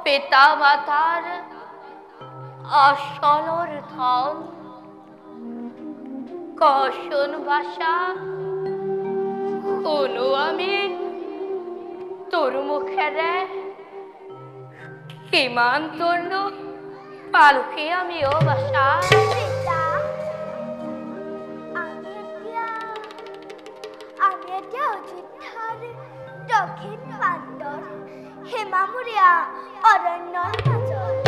পিতা-মাতাৰ আসলৰ ধন কশন ভাষা শুনো আমি তোৰ মুখেৰে কিমান তোৰনো পালুকি আমি ও ভাষা আমি এতিয়া অযোধ্যাৰ দক্ষিণ প্ৰান্তৰ হেমামূৰীয়া অৰণ্যৰ মাজত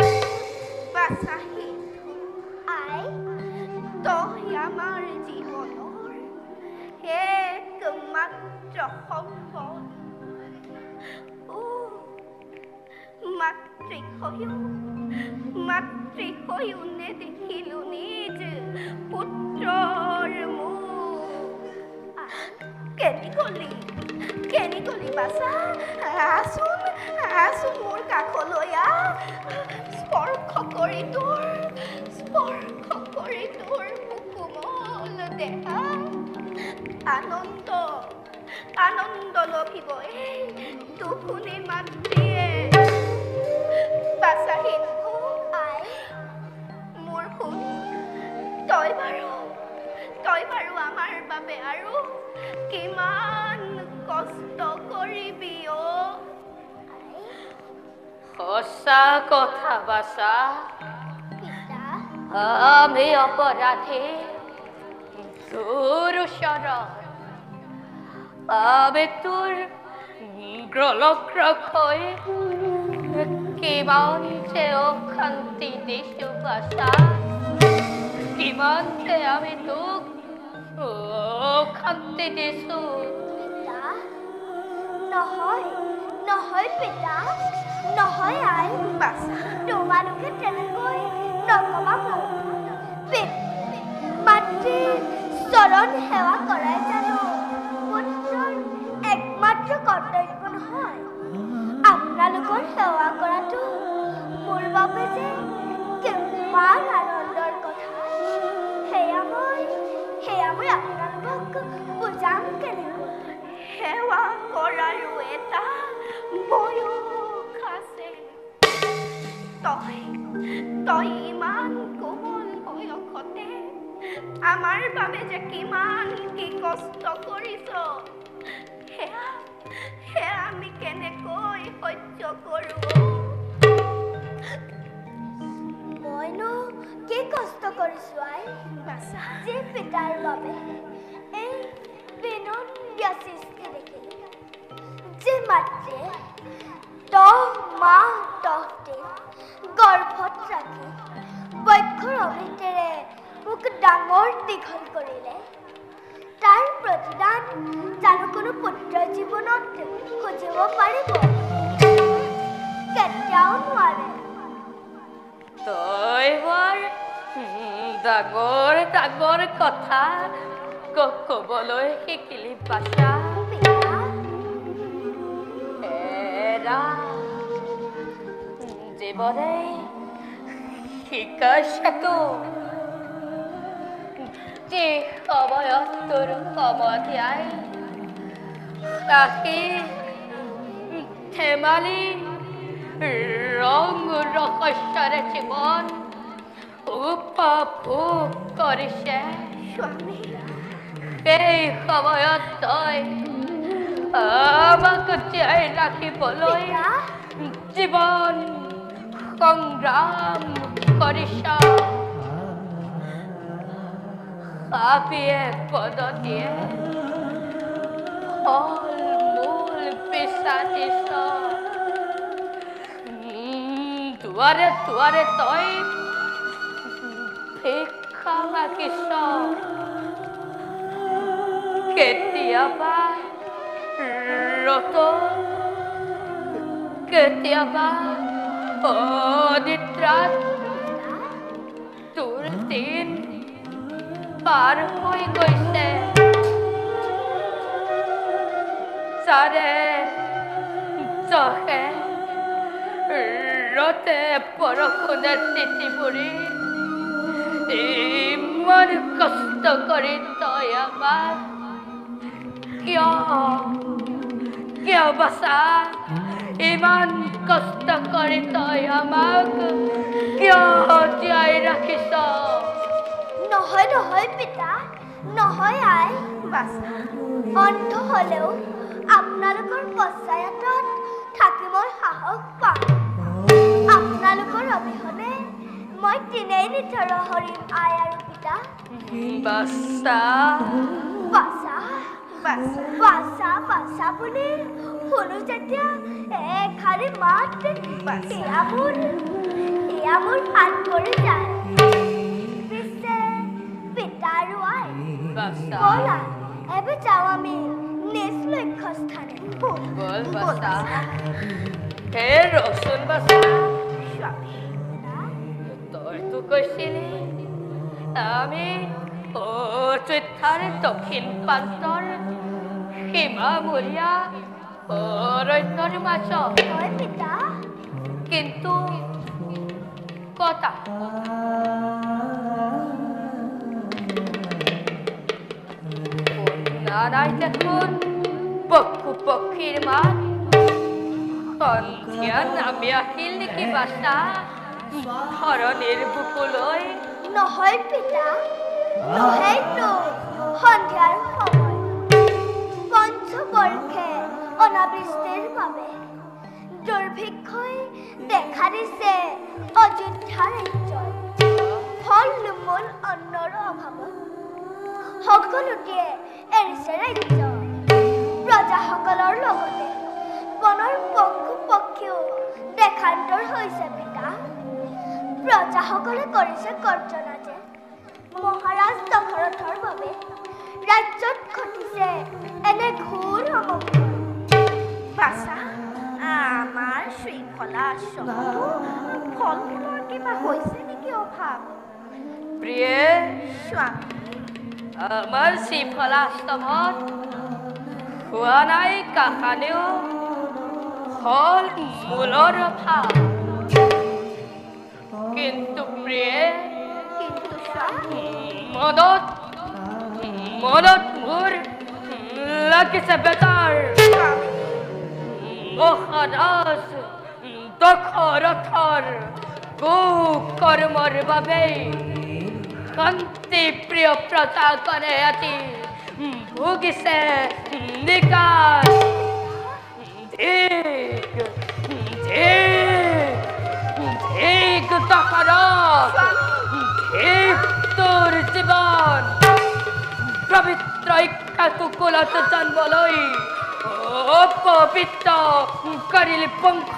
বাসাহী আই তই আমাৰ জীৱনৰ একমাত্ৰ সম্পদ মাতৃ হৈও নেদেখিলো নিজ পুত্ৰৰ মুখ কেনি গলি বাছা আছোন মোৰ কাষলৈ স্পৰ্শ কৰি তোৰ কোমল দেহা আনন্দ লভিব তুফুনি মাতৃয়ে বাছাহী আই মোৰ শুন তই বাৰু আমাৰ বাবে আৰু কিমান কষ্ট কৰিবি সঁচা কথা বাছা আমি অপৰাধী তোৰ ওচৰত আমি তোৰ গ্ৰলগ্ৰক হৈ কিমান যে অশান্তি দিছো বাছা কিমান যে আমি তোক অশান্তি দিছো নহয় পিতা নহয় আই বাছা তোমালোকে তেনেকৈ নকবা মাতৃৰ চৰণ সেৱা কৰাই জানো পুত্ৰৰ একমাত্ৰ কৰ্তব্য নহয় আপোনালোকৰ সেৱা কৰাটো মোৰ বাবে যে কিমান আনন্দৰ কথা সেয়া মই আপোনালোকক বুজাম কেনেকৈ সেৱা কৰাৰো এটা বয়স আছে তই ইমান কোমল বয়সতে আমাৰ বাবে যে কিমান কি কষ্ট কৰিছ সেয়া আমি কেনেকৈ সহ্য কৰোঁ মইনো কি কষ্ট কৰিছো আই বাছা যে পিতাৰ বাবে এই বিনন্দ সৃষ্টি দেখিলো যে মাতৃয়ে 10 মাহ 10 দিন গৰ্ভত ৰাখি বক্ষৰ অমৃতেৰে মোক ডাঙৰ দীঘল কৰিলে তাৰ প্ৰতিদান জানো কোনো পুত্ৰ জীৱনত খুজিব পাৰিব কেতিয়াও নোৱাৰে তই বৰ ডাঙৰ কথা ক'বলৈ শিকিলি বাচা পিতা এৰা জীৱনে শিকাইছে তোক যি সময়ত তোৰ সমধিয়াই আহি ধেমালি ৰং ৰহস্যৰে জীৱন উপভোগ কৰিছে স্বামী এই সময়ত তই আমাক জীয়াই ৰাখিবলৈ পিতা জীৱন সংগ্ৰাম কৰিছ আপিয়ে পদতিয়ে ফল মূল বিচাৰিছ দুৱাৰে দুৱাৰে তই ভিক্ষা মাগিছ কেতিয়াবা ৰতন কেতিয়াবা অনিদ্ৰাত তোৰ দিন পাৰ হৈ গৈছে চাৰে জহে ৰতে বৰষুণে তিতি পৰি ইমান কষ্ট কৰি তই আমাক কিয় বাচা ইমান কষ্ট কৰি তই আমাক কিয় জীয়াই ৰাখিছ নহয় নহয় পিতা নহয় আই বাচা অন্ধ হলেও আপোনালোকৰ পঞ্চায়তত থাকি মই সাহস পাম আপোনালোকৰ অবিহনে মই দিনেই নিথৰ হৰিম আই আৰু পিতা বাচা বাচা বাচা বাচা বাচা বুলি শুনো যেতিয়া এষাৰি মাত এয়া মোৰ হাত পৰি যায় পিছে পিতা আৰু আই বাচা ব'লা এবে যাওঁ আমি নিজ লক্ষ্যস্থানে বল বাচা হে ৰচোন বাচা তইতো কৈছিলি আমি অযোধ্যাৰ দক্ষিণ প্ৰান্তৰ সীমামূৰীয়া অৰণ্যৰ মাজত হয় পিতা কিন্তু কথা নাই দেখোন পশু পক্ষীৰ মাত সন্ধিয়া নামি আহিল নেকি বাচা ধৰণীৰ বুকুলৈ নহয় পিতা নহয়তো সন্ধিয়াৰ সময় পঞ্চবৰ্ষে অনাবৃষ্টিৰ বাবে দুৰ্ভিক্ষই দেখা দিছে অযোধ্যা ৰাজ্যত ফল মূল অন্নৰ অভাৱত সকলোটিয়ে এৰিছে ৰাজ্য প্ৰজাসকলৰ লগতে বনৰ পশু পক্ষীও দেশান্তৰ হৈছে পিতা প্ৰজাসকলে কৰিছে গৰ্জনা যে মহাৰাজ দশৰথৰ বাবে ৰাজ্যত ঘটিছে এনে ঘোৰ অমংগল বাচা আমাৰ শৃংখলা আশ্ৰমতো ফল মূলৰ কিবা হৈছে নেকি অভাৱ প্ৰিয়ে স্বামী আমাৰ শৃংখলা আশ্ৰমত হোৱা নাই কাহানিও ফল মূলৰ অভাৱ কিন্তু প্ৰিয়ে কিন্তু স্বামী মদত মোৰ লাগিছে বেজাৰ মহাৰাজ দশৰথৰ কুকৰ্মৰ বাবে শান্তি প্ৰিয় প্ৰজাগণে আজি ভুগিছে নিকাল ধিক দশৰথ ধিক তোৰ জীৱন পবিত্ৰ কুকুলত জন্মলৈ অপবিত্ৰ কৰিলি পংখ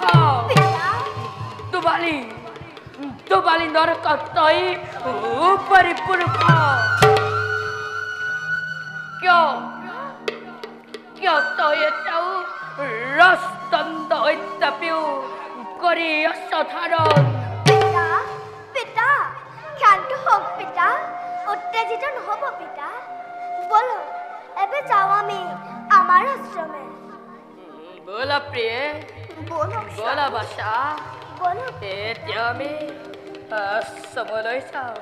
দুবালি নৰকত তই উপৰি পুৰুষ কিয় তই এতিয়াও ৰস্তন্দ অত্যাপিও কৰি আছ ধাৰণ পিতা পিতা ক্ষান্ত হওক পিতা উত্তেজিত নহ'ব পিতা বলো এবে যাও আমি আমার আশ্রমে बोला प्रिय বলো बोला बादशाह বলো এতিয়া আমি আশ্ৰমলৈ যাওঁ